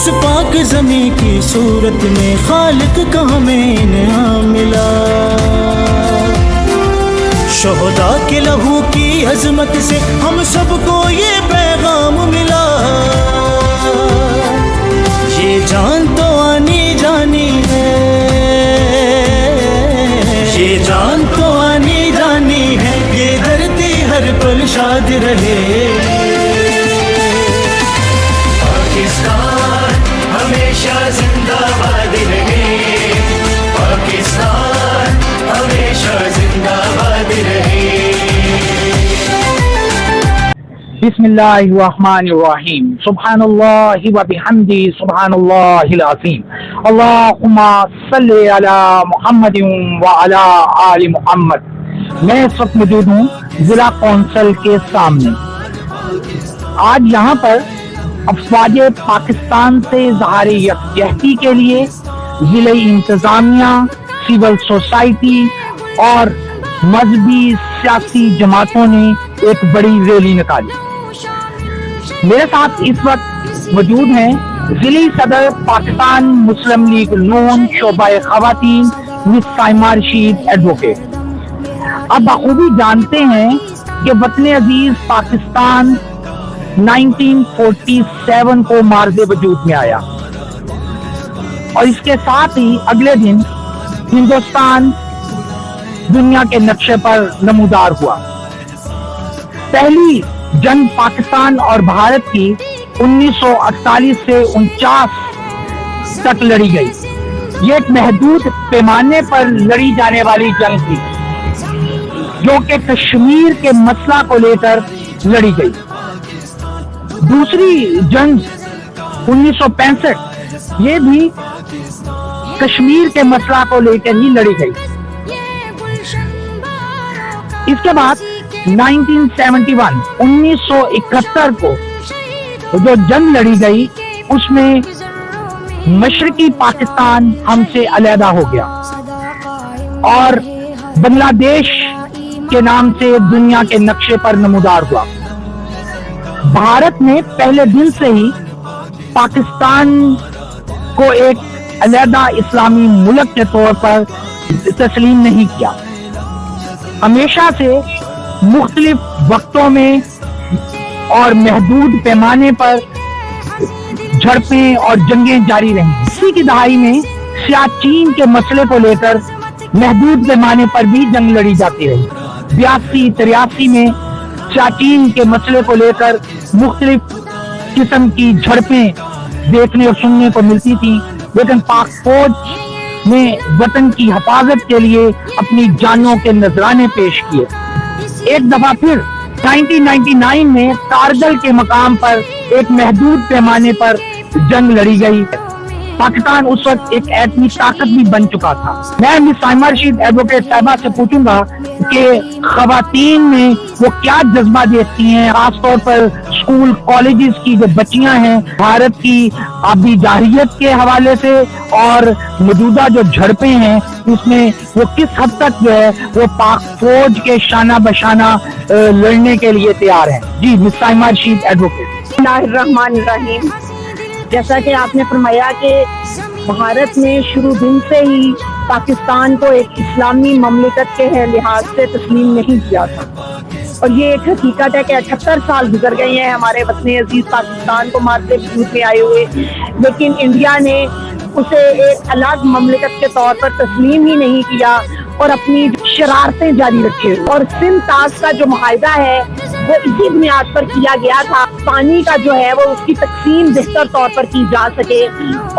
اس پاک زمین کی صورت میں خالق کا ہمیں انعام ملا، شہداء کے لہو کی عظمت سے ہم سب کو یہ پیغام ملا، یہ جان تو آنی جانی ہے، یہ جان تو آنی جانی ہے، یہ دھرتی ہر پل شاد رہے، پاکستان ہمیشہ زندہ باد رہے، پاکستان ہمیشہ زندہ باد رہے۔ بسم اللہ الرحمن الرحیم، سبحان اللہ و بحمدہ سبحان اللہ العظیم، اللہم صلی علی محمد و علی آل محمد۔ میں اس وقت موجود ہوں ضلع کونسل کے سامنے۔ آج یہاں پر افواج پاکستان سے اظہار یکجہتی کے لیے ضلع انتظامیہ، سول سوسائٹی اور مذہبی سیاسی جماعتوں نے ایک بڑی ریلی نکالی۔ میرے ساتھ اس وقت موجود ہیں ضلعی صدر پاکستان مسلم لیگ نون شعبہ خواتین مس سائمہ رشید ایڈوکیٹ۔ اب بخوبی جانتے ہیں کہ وطن عزیز پاکستان 1947 کو مارز وجود میں آیا اور اس کے ساتھ ہی اگلے دن ہندوستان دنیا کے نقشے پر نمودار ہوا۔ پہلی جنگ پاکستان اور بھارت کی 1948 سے 49 تک لڑی گئی۔ یہ ایک محدود پیمانے پر لڑی جانے والی جنگ تھی جو کہ کشمیر کے مسئلہ کو لے کر لڑی گئی۔ دوسری جنگ 1965 یہ بھی کشمیر کے مسئلہ کو لے کر ہی لڑی گئی۔ اس کے بعد 1971 کو جو جنگ لڑی گئی اس میں مشرقی پاکستان ہم سے علیحدہ ہو گیا اور بنگلہ دیش کے نام سے دنیا کے نقشے پر نمودار ہوا۔ بھارت نے پہلے دن سے ہی پاکستان کو ایک علیحدہ اسلامی ملک کے طور پر تسلیم نہیں کیا۔ ہمیشہ سے مختلف وقتوں میں اور محدود پیمانے پر جھڑپیں اور جنگیں جاری رہیں۔ اسی کی دہائی میں سیاچین کے مسئلے کو لے کر محدود پیمانے پر بھی جنگ لڑی جاتی رہی۔ 82-83 میں سیاچین کے مسئلے کو لے کر مختلف قسم کی جھڑپیں دیکھنے اور سننے کو ملتی تھی، لیکن پاک فوج نے وطن کی حفاظت کے لیے اپنی جانوں کے نذرانے پیش کیے۔ ایک دفعہ پھر 1999 میں کارگل کے مقام پر ایک محدود پیمانے پر جنگ لڑی گئی۔ پاکستان اس وقت ایک ایٹمی طاقت بھی بن چکا تھا۔ میں مس سائمہ رشید ایڈوکیٹ صاحبہ سے پوچھوں گا کہ خواتین میں وہ کیا جذبہ دیکھتی ہیں، خاص طور پر اسکول کالجز کی جو بچیاں ہیں بھارت کی آبی جارحیت کے حوالے سے اور موجودہ جو جھڑپیں ہیں اس میں وہ کس حد تک جو ہے وہ پاک فوج کے شانہ بشانہ لڑنے کے لیے تیار ہیں۔ جی مس سائمہ رشید ایڈوکیٹ۔ بسم اللہ الرحمن الرحیم۔ جیسا کہ آپ نے فرمایا کہ بھارت نے شروع دن سے ہی پاکستان کو ایک اسلامی مملکت کے لحاظ سے تسلیم نہیں کیا تھا، اور یہ ایک حقیقت ہے کہ 78 سال گزر گئے ہیں ہمارے وطن عزیز پاکستان کو مارتے وجود میں آئے ہوئے، لیکن انڈیا نے اسے ایک الگ مملکت کے طور پر تسلیم ہی نہیں کیا اور اپنی شرارتیں جاری رکھے۔ اور سندھ طاس کا جو معاہدہ ہے وہ اسی بنیاد پر کیا گیا تھا، پانی کا جو ہے وہ اس کی تقسیم بہتر طور پر کی جا سکے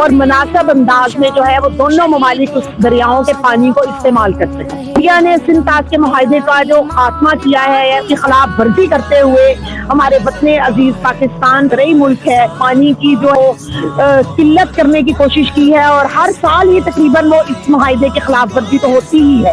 اور مناسب انداز میں جو ہے وہ دونوں ممالک اس دریاؤں کے پانی کو استعمال کر سکے۔ انڈیا نے سندھ طاس کے معاہدے کا جو خاتمہ کیا ہے، اس کی خلاف ورزی کرتے ہوئے ہمارے وطن عزیز پاکستان رئی ملک ہے، پانی کی جو قلت کرنے کی کوشش کی ہے، اور ہر سال ہی تقریباً وہ اس معاہدے کی خلاف ورزی تو ہوتی ہی ہے۔